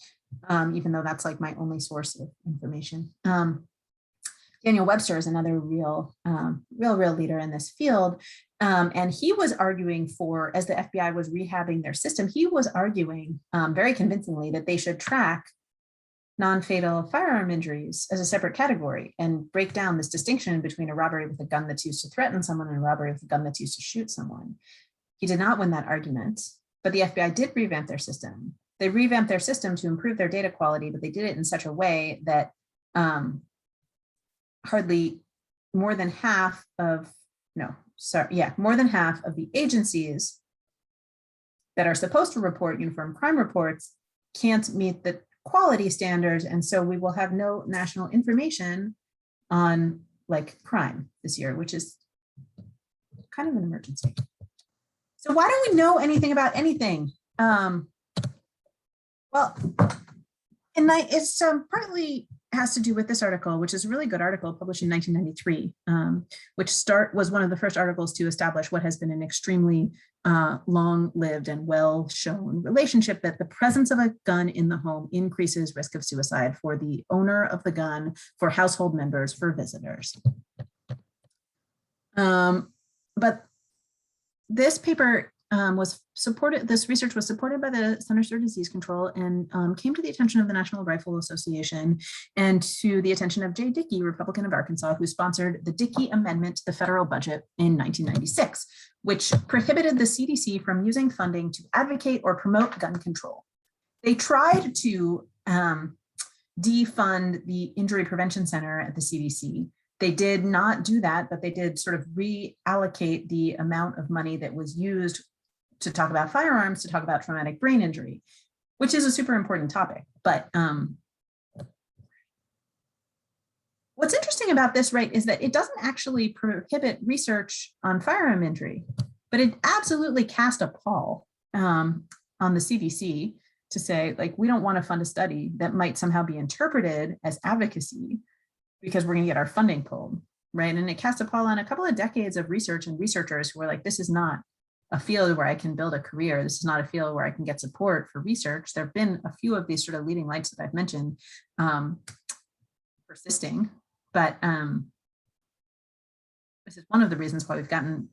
even though that's like my only source of information. Daniel Webster is another real leader in this field. And he was arguing for, as the FBI was rehabbing their system, he was arguing very convincingly that they should track non-fatal firearm injuries as a separate category and break down this distinction between a robbery with a gun that's used to threaten someone and a robbery with a gun that's used to shoot someone. He did not win that argument, but the FBI did revamp their system. They revamped their system to improve their data quality, but they did it in such a way that more than half of the agencies that are supposed to report uniform crime reports can't meet the quality standards. And so we will have no national information on like crime this year, which is kind of an emergency. So why don't we know anything about anything? Well, and it's partly has to do with this article, which is a really good article published in 1993, which was one of the first articles to establish what has been an extremely long-lived and well-shown relationship that the presence of a gun in the home increases risk of suicide for the owner of the gun, for household members, for visitors. But this paper this research was supported by the Centers for Disease Control and came to the attention of the National Rifle Association and to the attention of Jay Dickey, Republican of Arkansas, who sponsored the Dickey Amendment to the federal budget in 1996, which prohibited the CDC from using funding to advocate or promote gun control. They tried to defund the Injury Prevention Center at the CDC. They did not do that, but they did sort of reallocate the amount of money that was used to talk about firearms, to talk about traumatic brain injury, which is a super important topic. But what's interesting about this, right, is that it doesn't actually prohibit research on firearm injury, but it absolutely cast a pall on the CDC to say, like, we don't want to fund a study that might somehow be interpreted as advocacy because we're going to get our funding pulled, right? And it cast a pall on a couple of decades of research and researchers who were like, this is not a field where I can build a career. This is not a field where I can get support for research. There have been a few of these sort of leading lights that I've mentioned persisting, but this is one of the reasons why we've gotten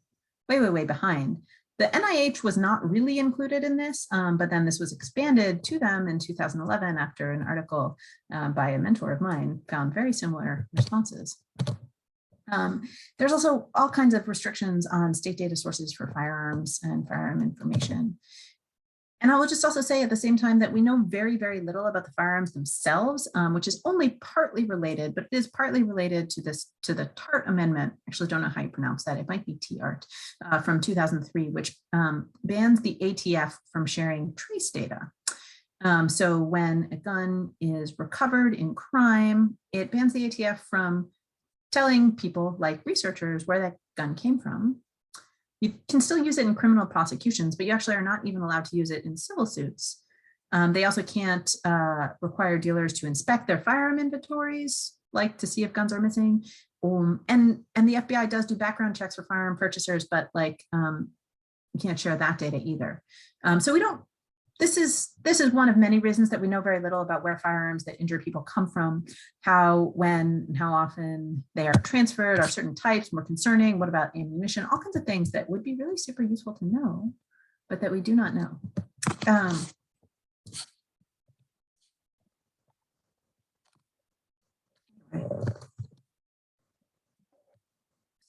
way, way, way behind. The NIH was not really included in this, but then this was expanded to them in 2011 after an article by a mentor of mine found very similar responses. There's also all kinds of restrictions on state data sources for firearms and firearm information. And I will just also say at the same time that we know very, very little about the firearms themselves, which is only partly related, but it is partly related to the TART amendment. I actually don't know how you pronounce that. It might be TART from 2003, which bans the ATF from sharing trace data. So when a gun is recovered in crime, it bans the ATF from telling people like researchers where that gun came from. You can still use it in criminal prosecutions, but you actually are not even allowed to use it in civil suits. They also can't require dealers to inspect their firearm inventories, like to see if guns are missing. And the FBI does do background checks for firearm purchasers, but like you can't share that data either. So we don't. This is one of many reasons that we know very little about where firearms that injure people come from, how, when, and how often they are transferred, are certain types more concerning, what about ammunition, all kinds of things that would be really super useful to know, but that we do not know.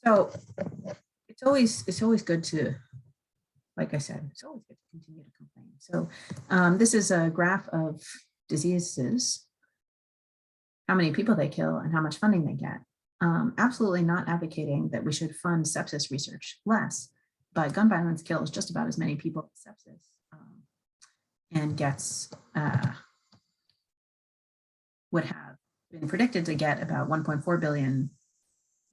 So it's always good to, like I said, it's always good to continue to complain. So this is a graph of diseases, how many people they kill and how much funding they get. Absolutely not advocating that we should fund sepsis research less, but gun violence kills just about as many people as sepsis and gets, would have been predicted to get about $1.4 billion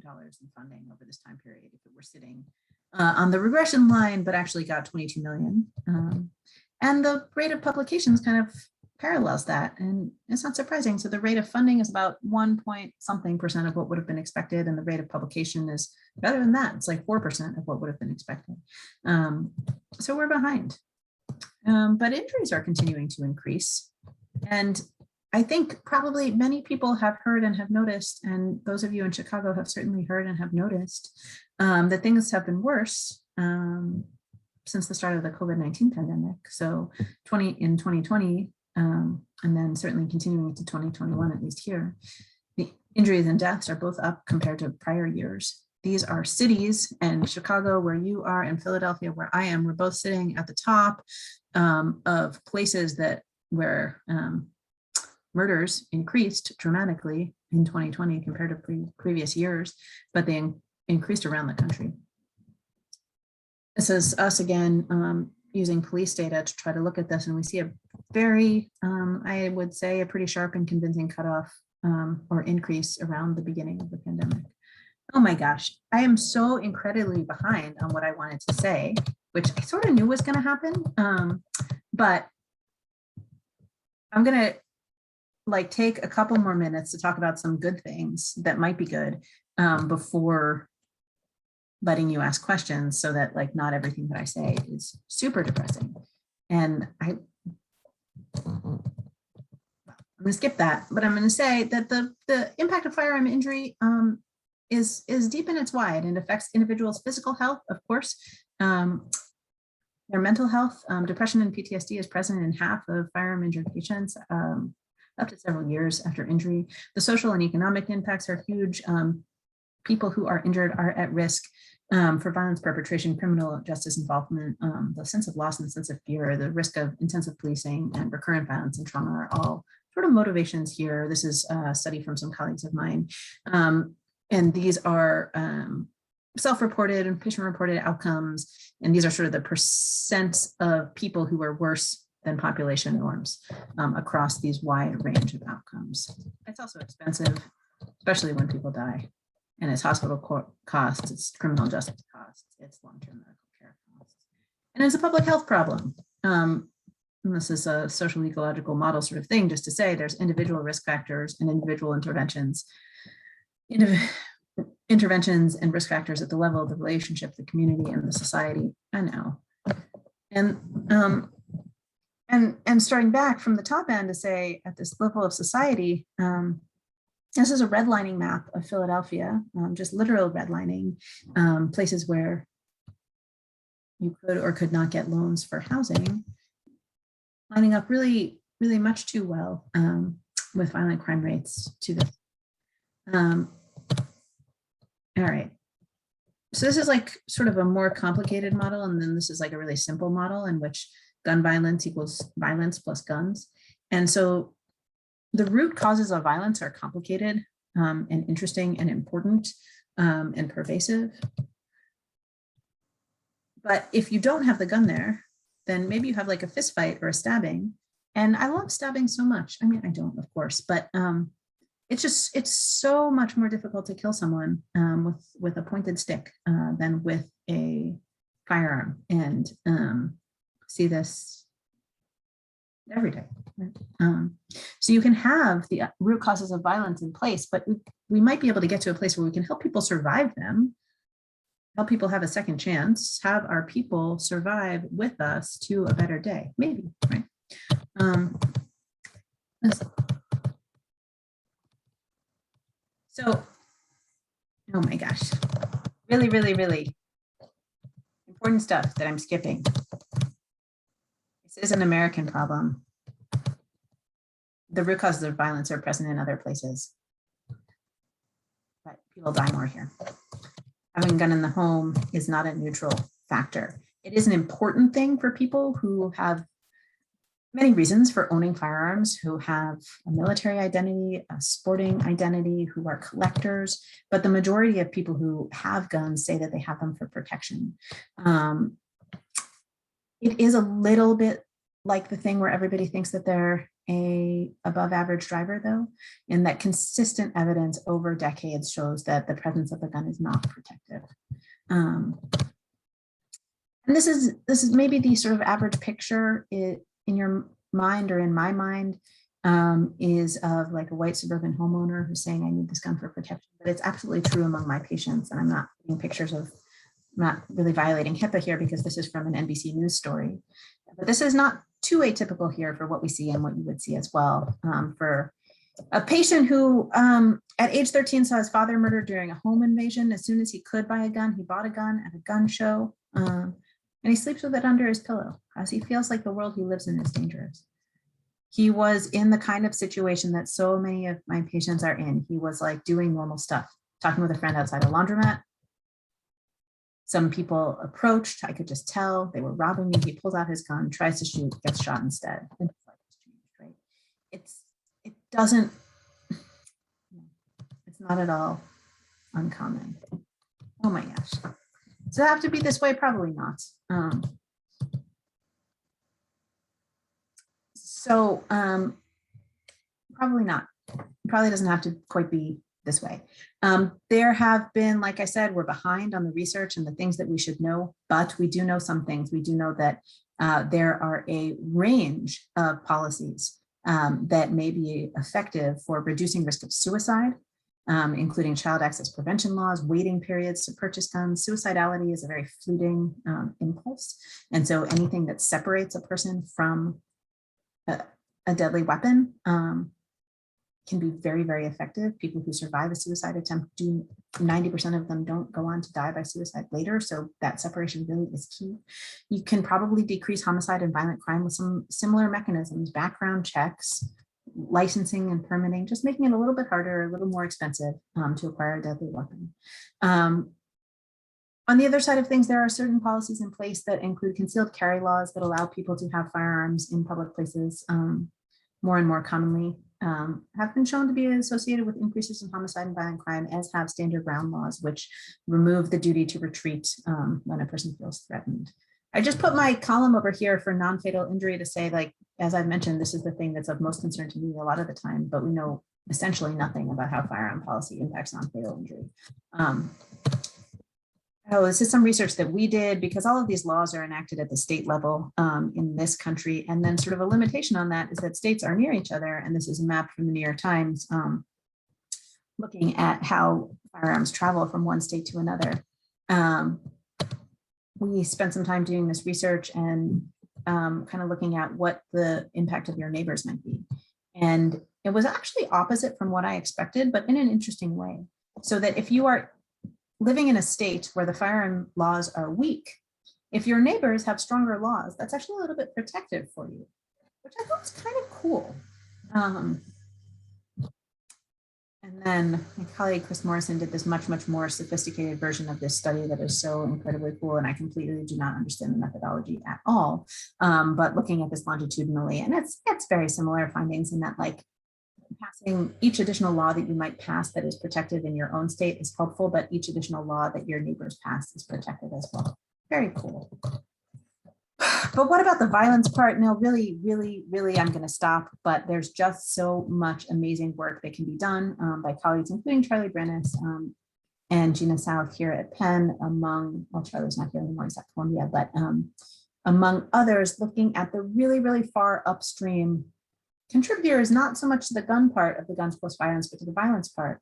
in funding over this time period if it were sitting on the regression line, but actually got 22 million. And the rate of publications kind of parallels that, and it's not surprising. So the rate of funding is about 1.something% of what would have been expected, and the rate of publication is better than that. It's like 4% of what would have been expected. So we're behind, but injuries are continuing to increase. And I think probably many people have heard and have noticed, and those of you in Chicago have certainly heard and have noticed that things have been worse since the start of the COVID-19 pandemic. So in 2020, and then certainly continuing into 2021, at least here, the injuries and deaths are both up compared to prior years. These are cities, and Chicago, where you are, and Philadelphia, where I am, we're both sitting at the top of places where murders increased dramatically in 2020 compared to previous years, but they increased around the country. This is us again using police data to try to look at this, and we see a very, I would say, a pretty sharp and convincing cutoff or increase around the beginning of the pandemic. Oh my gosh, I am so incredibly behind on what I wanted to say, which I sort of knew was going to happen, but I'm going to take a couple more minutes to talk about some good things that might be good before letting you ask questions, so that not everything that I say is super depressing. And I'm going to skip that, but I'm going to say that the impact of firearm injury is deep and it's wide, and affects individuals' physical health, of course, their mental health. Depression and PTSD is present in half of firearm injured patients up to several years after injury. The social and economic impacts are huge. People who are injured are at risk for violence perpetration, criminal justice involvement, the sense of loss and the sense of fear, the risk of intensive policing, and recurrent violence and trauma are all sort of motivations here. This is a study from some colleagues of mine. And these are self-reported and patient-reported outcomes. And these are sort of the percent of people who are worse than population norms across these wide range of outcomes. It's also expensive, especially when people die. And it's hospital costs, it's criminal justice costs, it's long-term medical care costs. And it's a public health problem. And this is a social ecological model sort of thing, just to say there's individual risk factors and individual interventions. Interventions and risk factors at the level of the relationship, the community, and the society. I know. And starting back from the top end to say at this level of society, this is a redlining map of Philadelphia, just literal redlining, places where you could or could not get loans for housing, lining up really, really much too well with violent crime rates to this. All right. So this is like sort of a more complicated model. And then this is like a really simple model in which gun violence equals violence plus guns. And so the root causes of violence are complicated and interesting and important and pervasive. But if you don't have the gun there, then maybe you have like a fist fight or a stabbing. And I love stabbing so much. I mean, I don't, of course, but it's so much more difficult to kill someone with a pointed stick than with a firearm, and see this every day. So you can have the root causes of violence in place, but we might be able to get to a place where we can help people survive them, help people have a second chance, have our people survive with us to a better day, maybe, right? So, oh my gosh, really, really, really important stuff that I'm skipping. This is an American problem. The root causes of violence are present in other places, but people die more here. Having a gun in the home is not a neutral factor. It is an important thing for people who have many reasons for owning firearms, who have a military identity, a sporting identity, who are collectors, but the majority of people who have guns say that they have them for protection. It is a little bit like the thing where everybody thinks that they're a above average driver, though, and that consistent evidence over decades shows that the presence of a gun is not protective. And this is maybe the sort of average picture in your mind or in my mind is of like a white suburban homeowner who's saying, I need this gun for protection, but it's absolutely true among my patients. And I'm not taking pictures of, I'm not really violating HIPAA here because this is from an NBC News story, but this is not too atypical here for what we see and what you would see as well. For a patient who at age 13 saw his father murdered during a home invasion. As soon as he could buy a gun, he bought a gun at a gun show. And he sleeps with it under his pillow as he feels like the world he lives in is dangerous. He was in the kind of situation that so many of my patients are in. He was like doing normal stuff, talking with a friend outside a laundromat. Some people approached, I could just tell they were robbing me. He pulls out his gun, tries to shoot, gets shot instead. And his life has changed, right? It doesn't, it's not at all uncommon. Oh my gosh. Does it have to be this way? Probably not. Probably not. It probably doesn't have to quite be this way. There have been, like I said, we're behind on the research and the things that we should know, but we do know some things. We do know that there are a range of policies that may be effective for reducing risk of suicide, including child access prevention laws, waiting periods to purchase guns. Suicidality is a very fleeting impulse. And so anything that separates a person from a deadly weapon can be very, very effective. People who survive a suicide attempt, 90% of them don't go on to die by suicide later. So that separation really is key. You can probably decrease homicide and violent crime with some similar mechanisms, background checks, licensing and permitting, just making it a little bit harder, a little more expensive to acquire a deadly weapon. On the other side of things, there are certain policies in place that include concealed carry laws that allow people to have firearms in public places more and more commonly. have been shown to be associated with increases in homicide and violent crime, as have stand your ground laws, which remove the duty to retreat when a person feels threatened. I just put my column over here for non-fatal injury to say, like, as I've mentioned, this is the thing that's of most concern to me a lot of the time, but we know essentially nothing about how firearm policy impacts non-fatal injury. This is some research that we did, because all of these laws are enacted at the state level in this country. And then sort of a limitation on that is that states are near each other. And this is a map from the New York Times looking at how firearms travel from one state to another. We spent some time doing this research and kind of looking at what the impact of your neighbors might be. And it was actually opposite from what I expected, but in an interesting way. So that if you are living in a state where the firearm laws are weak, if your neighbors have stronger laws, that's actually a little bit protective for you, which I thought was kind of cool. And then my colleague Chris Morrison did this much more sophisticated version of this study that is so incredibly cool, and I completely do not understand the methodology at all. But looking at this longitudinally, and it's very similar findings in that, like, passing each additional law that you might pass that is protected in your own state is helpful, but each additional law that your neighbors pass is protected as well. Very cool. But what about the violence part? No, really, I'm going to stop, but there's just so much amazing work that can be done by colleagues, including Charlie Brennis and Gina South here at Penn, among, well, Charlie's not here anymore, he's at Columbia, but among others, looking at the really far upstream contributors, not so much to the gun part of the guns plus violence, but to the violence part.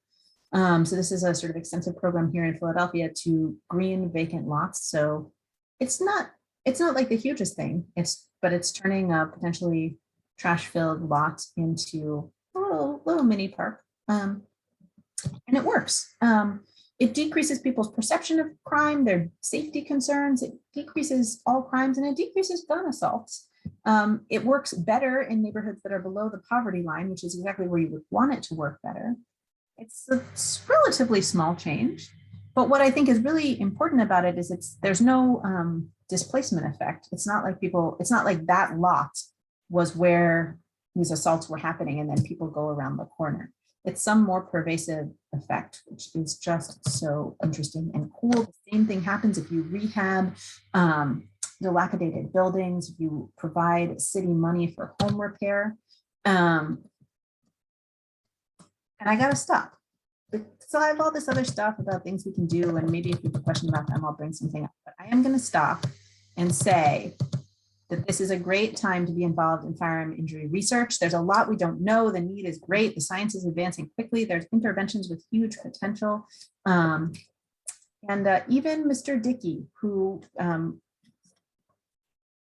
So this is a sort of extensive program here in Philadelphia to green vacant lots. So it's not like the hugest thing, but it's turning a potentially trash-filled lot into a little mini park, and it works. It decreases people's perception of crime, their safety concerns. It decreases all crimes, and it decreases gun assaults. It works better in neighborhoods that are below the poverty line, which is exactly where you would want it to work better. It's a relatively small change, but what I think is really important about it is there's no displacement effect. It's not like that lot was where these assaults were happening and then people go around the corner. It's some more pervasive effect, which is just so interesting and cool. The same thing happens if you rehab dilapidated buildings, if you provide city money for home repair. And I gotta stop. So I have all this other stuff about things we can do, and maybe if you have a question about them, I'll bring something up. But I am gonna stop and say that this is a great time to be involved in firearm injury research. There's a lot we don't know. The need is great. The science is advancing quickly. There's interventions with huge potential. And even Mr. Dickey, who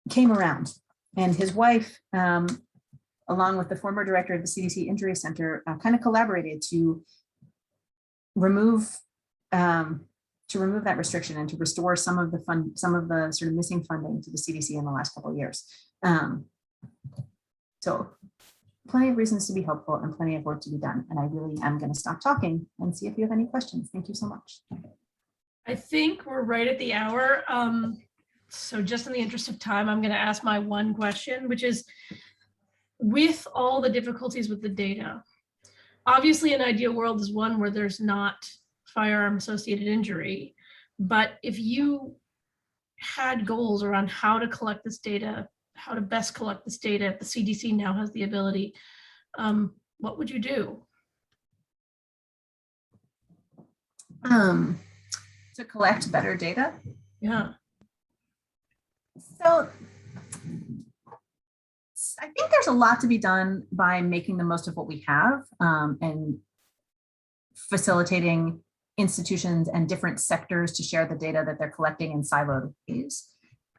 came around, and his wife, along with the former director of the CDC Injury Center, kind of collaborated to remove that restriction and to restore some of the sort of missing funding to the CDC in the last couple of years. So plenty of reasons to be hopeful and plenty of work to be done. And I really am going to stop talking and see if you have any questions. Thank you so much. I think we're right at the hour. So just in the interest of time, I'm going to ask my one question, which is, with all the difficulties with the data, obviously an ideal world is one where there's not firearm associated injury, but if you had goals around how to collect this data, how to best collect this data, if the CDC now has the ability, what would you do? To collect better data? Yeah. So I think there's a lot to be done by making the most of what we have, and facilitating institutions and different sectors to share the data that they're collecting in siloed ways.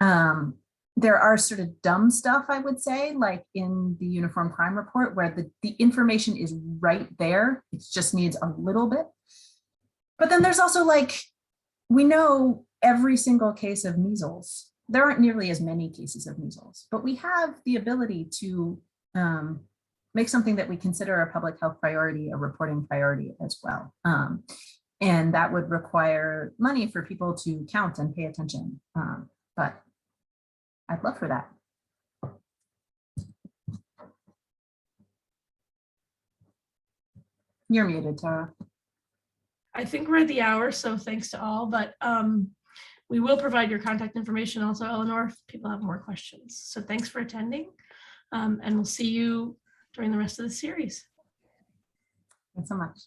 There are sort of dumb stuff, I would say, like in the Uniform Crime Report, where the information is right there. It just needs a little bit. But then there's also, like, we know every single case of measles. There aren't nearly as many cases of measles, but we have the ability to make something that we consider a public health priority, a reporting priority as well. And that would require money for people to count and pay attention. But I'd love for that. You're muted, Tara. I think we're at the hour, so thanks to all, but we will provide your contact information also, Elinore, if people have more questions. So thanks for attending, and we'll see you during the rest of the series. Thanks so much.